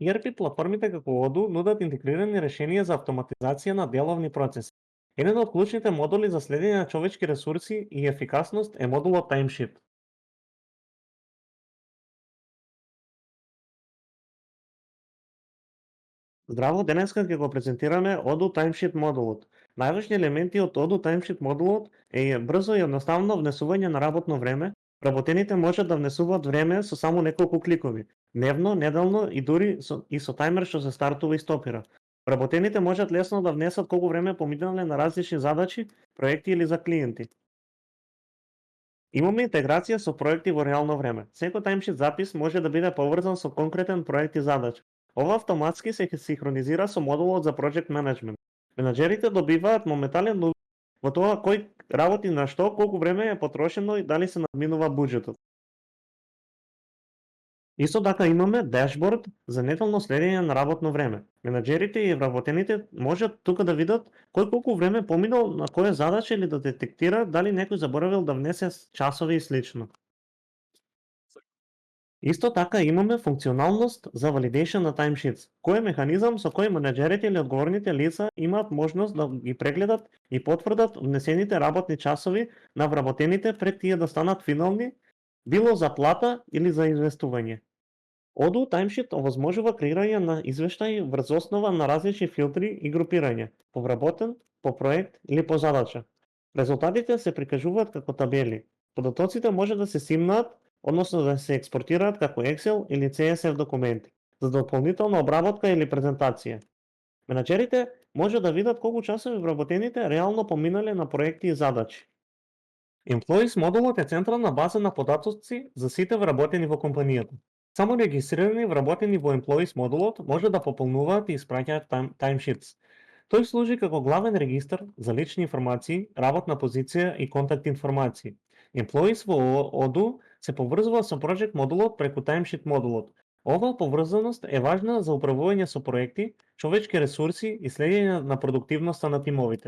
ERP платформите како Odoo нудат интегрирани решенија за автоматизација на деловни процеси. Еден од клучните модули за следење на човечки ресурси и ефикасност е модулот Timesheet. Здраво, денеска ќе го презентираме Odoo Timesheet модулот. Најважни елементи од Odoo Timesheet модулот е брзо и едноставно внесување на работно време. Работените можат да внесуваат време со само неколку кликови, дневно, неделно и дури со тајмер што се стартува и стопира. Работените можат лесно да внесат колку време поминале на различни задачи, проекти или за клиенти. Имаме интеграција со проекти во реално време. Секој Timesheet запис може да биде поврзан со конкретен проект и задача. Ова автоматски се синхронизира со модулот за Project Management. Менаџерите добиваат моментален увид во тоа кој работи на што, колку време е потрошено и дали се надминува буџетот. Исто така имаме дашборд за неделно следење на работно време. Менаџерите и вработените можат тука да видат кој колку време поминал на која задача или да детектираат дали некој заборавил да внесе часови и слично. Исто така имаме функционалност за validation на timesheets, кој е механизам со кој менаџерите или одговорните лица имаат можност да ги прегледат и потврдат внесените работни часови на вработените пред тие да станат финални, било за плата или за известување. Odoo Timesheet овозможува креирање на извештаи врз основа на различни филтри и групирање, по вработен, по проект или по задача. Резултатите се прикажуваат како табели. Податоците може да се симнаат, односно да се експортираат како Excel или CSV документи, за дополнителна обработка или презентација. Менаџерите може да видат колку часови вработените реално поминале на проекти и задачи. Employees модулот е централна база на податоци за сите вработени во компанијата. Само регистрирани вработени во Employees модулот може да пополнуваат и испраќаат timesheets. Тој служи како главен регистар за лични информации, работна позиција и контакт информации. Employees во Odoo се поврзува со Project модулот преку Timesheet модулот. Оваа поврзаност е важна за управување со проекти, човечки ресурси и следење на продуктивноста на тимовите.